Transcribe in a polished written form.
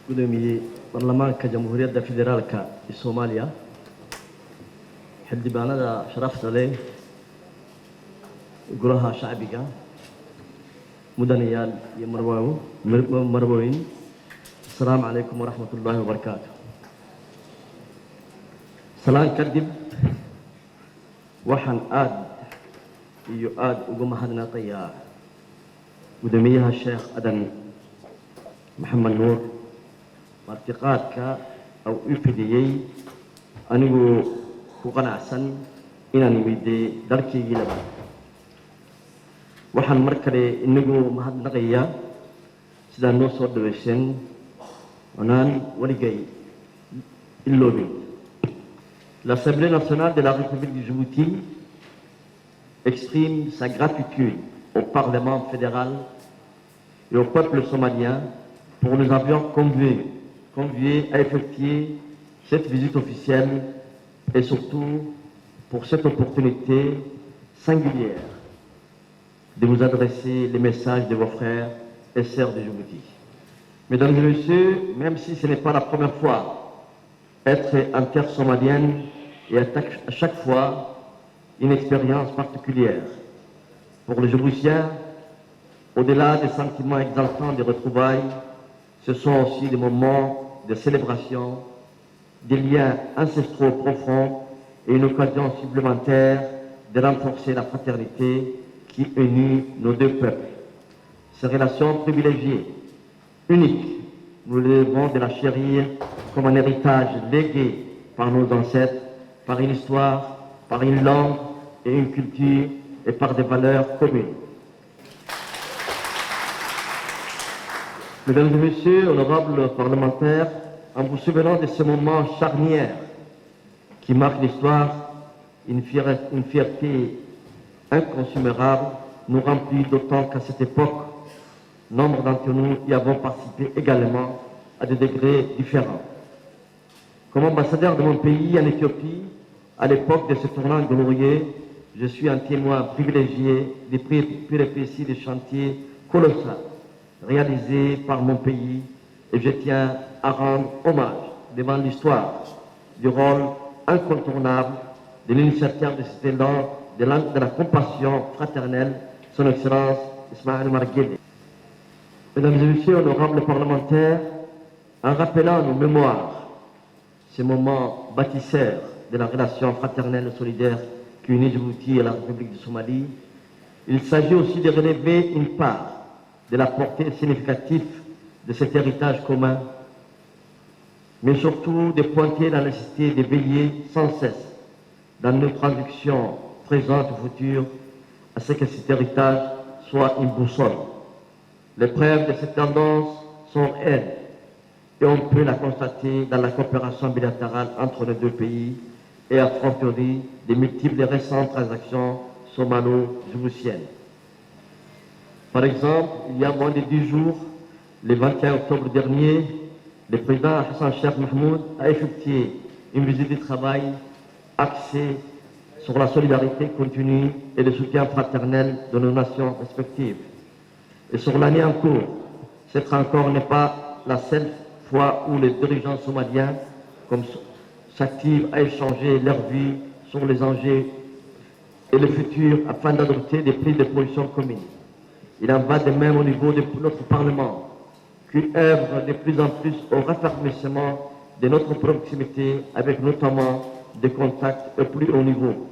gudoomiye baarlamaanka jamhuuriyadda federaalka ee Soomaaliya xildhibaanada sharafta leh golaha shacbiga mudanayaal iyo marwooyin assalaamu calaykum waraxmatullaahi wabarakaatuh salaan kadib waxaan aad ugu mahadnaqayaa gudoomiyaha Sheekh Adan Maxamed Nuur martiqaadka uu u fidiyay anigu ku qanacsan inaan weydiiyay dalkayga labaad waxaan mar kale inagu mahadnaqayaa sida noo soo dhaweyseen onaan waligay iloobin l'Assemblée nationale de la République du Djibouti exprime sa gratitude au Parlement fédéral et au peuple somalien pour nous avoir conviés à effectuer cette visite officielle et surtout pour cette opportunité singulière de vous adresser les messages de vos frères et sœurs de Djibouti. Mesdames et messieurs, même si ce n'est pas la première fois, être en terre somalienne est à chaque fois une expérience particulière. Pour les Djiboutiens, au-delà des sentiments exaltants des retrouvailles, ce sont aussi des moments de célébration, des liens ancestraux profonds et une occasion supplémentaire de renforcer la fraternité qui unit nos deux peuples. Ces relations privilégiées, uniques, nous devons de la chérir comme un héritage légué par nos ancêtres, par une histoire, par une langue et une culture et par des valeurs communes. Mesdames et messieurs, honorables parlementaires, en vous souvenant de ce moment charnière qui marque l'histoire, une fierté inconsommable nous remplit d'autant qu'à cette époque, nombre d'entre nous y avons participé également à des degrés différents. Comme ambassadeur de mon pays en Éthiopie, à l'époque de ce tournant glorieux, je suis un témoin privilégié des péripéties des chantiers colossaux réalisés par mon pays et je tiens à rendre hommage devant l'histoire du rôle incontournable de l'initiateur de cet élan de la compassion fraternelle, son Excellence Ismaël Omar Guelleh. Mesdames et messieurs, honorables parlementaires, en rappelant nos mémoires, ces moments bâtisseurs de la relation fraternelle et solidaire qui unit Djibouti et la République de Somalie, il s'agit aussi de relever une part de la portée significative de cet héritage commun, mais surtout de pointer la nécessité de veiller sans cesse dans nos traductions présentes ou futures à ce que cet héritage soit une boussole. Les preuves de cette tendance sont elles, et on peut la constater dans la coopération bilatérale entre les deux pays et à fortiori des multiples récentes transactions somalo-djiboutiennes. Par exemple, il y a moins de 10 jours, le 21 octobre dernier, le président Hassan Sheikh Mahmoud a effectué une visite de travail axée sur la solidarité continue et le soutien fraternel de nos nations respectives. Et sur l'année en cours, cette rencontre n'est pas la seule fois où les dirigeants somaliens s'activent à échanger leur vie sur les enjeux et le futur afin d'adopter des prises de position communes. Il en va de même au niveau de notre Parlement, qui œuvre de plus en plus au raffermissement de notre proximité avec notamment des contacts au plus haut niveau.